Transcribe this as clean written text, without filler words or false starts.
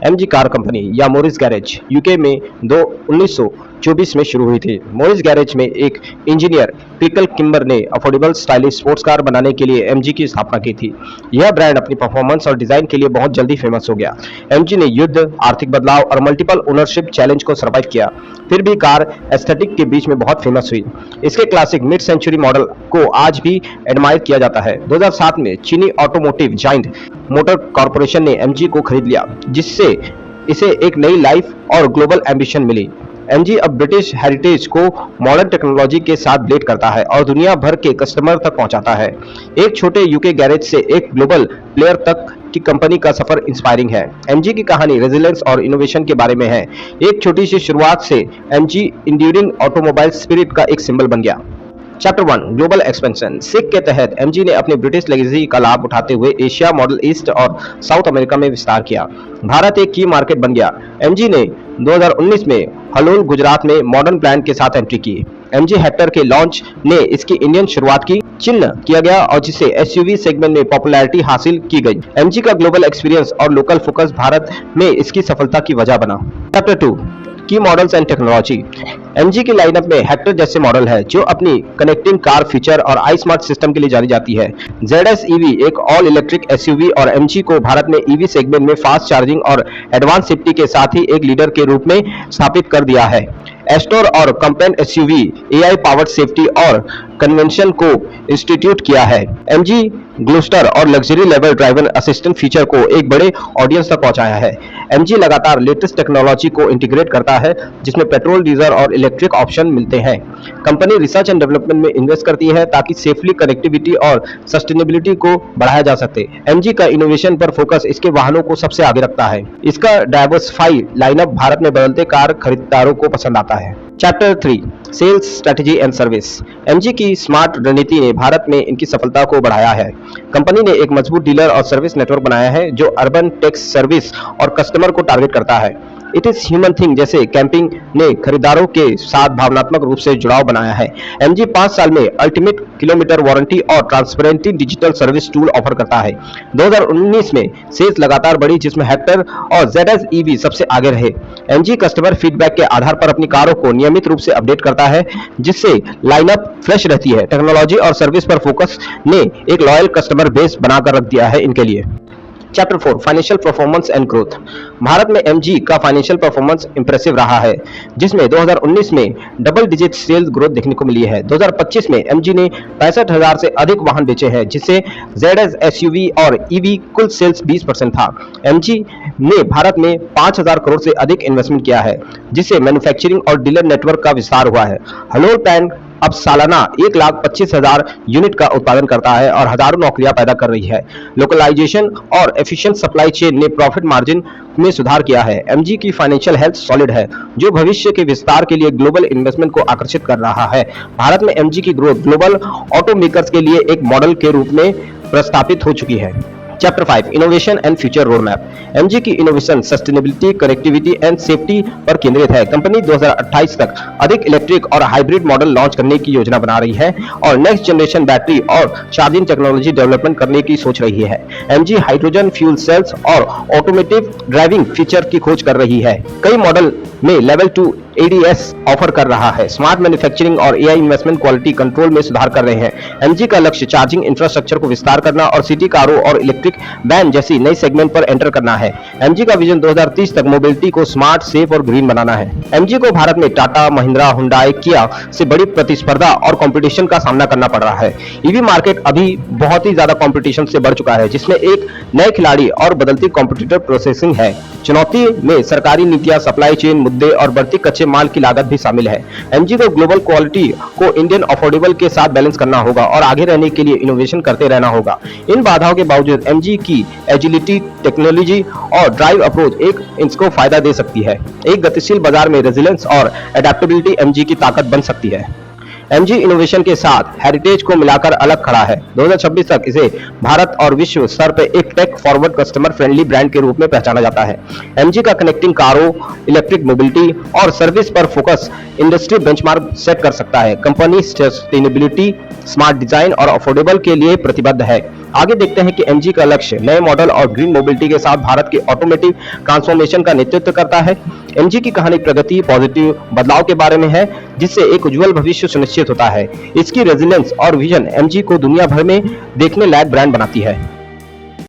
MG car company या Morris garage UK में 1924 में शुरू हुई थी। मोरिस गैरेज में एक इंजीनियर पिकल किम्बर ने अफोर्डेबल स्टाइलिश स्पोर्ट्स कार बनाने के लिए एमजी की स्थापना की थी। यह ब्रांड अपनी परफॉर्मेंस और डिजाइन के लिए बहुत जल्दी फेमस हो गया। एमजी ने युद्ध, आर्थिक बदलाव और मल्टीपल ओनरशिप चैलेंज को सर्वाइव किया, फिर भी कार एस्थेटिक के बीच में बहुत फेमस हुई। इसके क्लासिक मिड सेंचुरी मॉडल को आज भी एडमायर किया जाता है। 2007 में चीनी ऑटोमोटिव जायंट मोटर कॉर्पोरेशन ने एमजी को खरीद लिया, जिससे इसे एक नई लाइफ और ग्लोबल एम्बिशन मिली। एमजी अब ब्रिटिश हेरिटेज को मॉडर्न टेक्नोलॉजी के साथ ब्लेंड करता है और दुनिया भर के कस्टमर तक पहुंचाता है। एक छोटे यूके गैरेज से एक ग्लोबल प्लेयर तक की कंपनी का सफर इंस्पायरिंग है। एमजी की कहानी रेजिलियंस और इनोवेशन के बारे में है। एक छोटी सी शुरुआत से एमजी इंड्यूरिंग ऑटोमोबाइल स्पिरिट का एक सिंबल बन गया। Chapter 1 global expansion. सिक के तहत एमजी ने अपनी ब्रिटिश लेगेसी का लाभ उठाते हुए एशिया, मॉडल ईस्ट और साउथ अमेरिका में विस्तार किया। भारत एक की मार्केट बन गया। एमजी ने 2019 में हलोल, गुजरात में मॉडर्न ब्रांड के साथ एंट्री की। एमजी हेक्टर के लॉन्च ने इसकी इंडियन शुरुआत की चिन्ह किया गया और जिसे एसयूवी सेगमेंट में पॉपुलैरिटी हासिल की गई। एमजी का ग्लोबल एक्सपीरियंस और लोकल फोकस भारत में इसकी सफलता की वजह बना। चैप्टर 2 की मॉडल्स एंड टेक्नोलॉजी। एमजी की लाइनअप में हेक्टर जैसे मॉडल है जो अपनी कनेक्टिंग कार फीचर और आई स्मार्ट सिस्टम के लिए जानी जाती है। ZS EV एक ऑल इलेक्ट्रिक एसयूवी और एमजी को भारत में ईवी सेगमेंट में फास्ट चार्जिंग और एडवांस सेफ्टी के साथ ही एक लीडर के रूप में स्थापित कर दिया है। एस्टोर और कंपेक्ट एसयूवी AI पावर्ड सेफ्टी और कन्वेंशन को इंस्टीट्यूट किया है। एमजी ग्लोस्टर और luxury level driver assistant feature को एक बड़े ऑडियंस तक पहुंचाया है। एमजी लगातार लेटेस्ट टेक्नोलॉजी को इंटीग्रेट करता है जिसमें पेट्रोल, डीजल और इलेक्ट्रिक ऑप्शन मिलते हैं। कंपनी रिसर्च एंड डेवलपमेंट में इन्वेस्ट करती है ताकि सेफली कनेक्टिविटी और सस्टेनेबिलिटी को बढ़ाया जा सके। एमजी का इनोवेशन पर फोकस इसके वाहनों को सबसे आगे रखता है। इसका डाइवर्सिफाई लाइनअप भारत में बदलते कार खरीदारों को पसंद आता है। Chapter 3 sales strategy and service. MG की स्मार्ट रणनीति ने भारत में इनकी सफलता को बढ़ाया है। कंपनी ने एक मजबूत डीलर और सर्विस नेटवर्क बनाया है जो अर्बन टेक्स सर्विस और कस्टमर को टारगेट करता है। इट इज ह्यूमन थिंग जैसे कैंपिंग ने खरीदारों के साथ भावनात्मक रूप से जुड़ाव बनाया है। एमजी 5 साल में अल्टीमेट किलोमीटर वारंटी और transparency digital service tool offer करता है। 2019 में सेल्स लगातार बढ़ी जिसमें हेक्टर और ZS EV सबसे आगे रहे। एमजी कस्टमर फीडबैक के आधार पर अपनी कारों को नियमित रूप से अपडेट करता है जिससे लाइनअप फ्रेश रहती है। टेक्नोलॉजी और सर्विस पर फोकस ने एक लॉयल कस्टमर बेस बनाकर रख दिया है इनके लिए। Chapter 4 financial performance and growth. Bharat में एमजी का फाइनेंशियल परफॉर्मेंस इंप्रेसिव रहा है जिसमें 2019 में डबल डिजिट सेल्स ग्रोथ देखने को मिली है। 2025 में एमजी ने 65,000 से अधिक वाहन बेचे हैं जिससे ZS SUV और EV कुल सेल्स 20% था। एमजी ने भारत में 5,000 करोड़ से अधिक इन्वेस्टमेंट किया है जिससे मैन्युफैक्चरिंग और डीलर नेटवर्क का विस्तार हुआ है। हलोल प्लांट अब सालाना 1,25,000 यूनिट का उत्पादन करता है और हजारों नौकरियां पैदा कर रही है। लोकलाइजेशन और एफिशिएंट सप्लाई चेन ने प्रॉफिट मार्जिन में सुधार किया है। एमजी की फाइनेंशियल हेल्थ सॉलिड है जो भविष्य के विस्तार के लिए ग्लोबल इन्वेस्टमेंट को आकर्षित कर रहा है। भारत में एमजी की ग्रोथ ग्लोबल ऑटोमेकर्स के लिए एक मॉडल के रूप में प्रस्तावित हो चुकी है। Chapter 5 innovation and future road map. MG की innovation sustainability, connectivity and safety पर केंद्रित है। कंपनी 2028 तक अधिक इलेक्ट्रिक और हाइब्रिड मॉडल लॉन्च करने की योजना बना रही है और नेक्स्ट जनरेशन बैटरी और चार्जिंग टेक्नोलॉजी डेवलपमेंट करने की सोच रही है। एमजी हाइड्रोजन फ्यूल सेल्स और ऑटोमेटिव ड्राइविंग फीचर की खोज कर रही है। कई मॉडल में लेवल 2 ADS ऑफर कर रहा है। स्मार्ट मैन्युफैक्चरिंग और AI इन्वेस्टमेंट क्वालिटी कंट्रोल में सुधार कर रहे हैं। एमजी का लक्ष्य चार्जिंग इंफ्रास्ट्रक्चर को विस्तार करना और सिटी कारों और इलेक्ट्रिक वैन जैसी नई सेगमेंट पर एंटर करना है। एमजी का विजन 2030 तक मोबिलिटी को स्मार्ट, सेफ और ग्रीन बनाना है। एमजी को भारत में टाटा, महिंद्रा, हुंडई, किया से बड़ी प्रतिस्पर्धा और कंपटीशन का सामना करना पड़ रहा है। ईवी मार्केट अभी बहुत ही ज्यादा कंपटीशन से बढ़ चुका है जिसमें एक नए खिलाड़ी और बदलती कॉम्पिटिटर प्रोसेसिंग है। चुनौती में सरकारी नीतियां, सप्लाई चेन मुद्दे और बढ़ती कच्चे माल की लागत भी शामिल है। एमजी को ग्लोबल क्वालिटी को इंडियन अफोर्डेबल के साथ बैलेंस करना होगा और आगे रहने के लिए इनोवेशन करते रहना होगा। इन बाधाओं के बावजूद एमजी की एजिलिटी, टेक्नोलॉजी और ड्राइव अप्रोच इसको फायदा दे सकती है। एक गतिशील बाजार में रेजिलियंस और एडेप्टेबिलिटी एमजी की ताकत बन सकती है। एमजी इनोवेशन के साथ हेरिटेज को मिलाकर अलग खड़ा है। 2026 तक इसे भारत और विश्व स्तर पर एक tech forward, customer friendly brand के रूप में पहचाना जाता है। एमजी का कनेक्टिंग कारों, इलेक्ट्रिक मोबिलिटी और सर्विस पर फोकस इंडस्ट्री बेंचमार्क सेट कर सकता है। कंपनी सस्टेनेबिलिटी, स्मार्ट डिजाइन और अफोर्डेबल के लिए प्रतिबद्ध है। आगे देखते हैं कि एमजी का लक्ष्य नए मॉडल और ग्रीन मोबिलिटी के साथ भारत के ऑटोमोटिव ट्रांसफॉर्मेशन का नेतृत्व करता है। एमजी की कहानी प्रगति, पॉजिटिव बदलाव के बारे में है, जिससे एक उज्जवल भविष्य सुनिश्चित होता है। इसकी रेजिलियंस और विजन एमजी को दुनिया भर में देखने लायक ब्रांड बनाती है।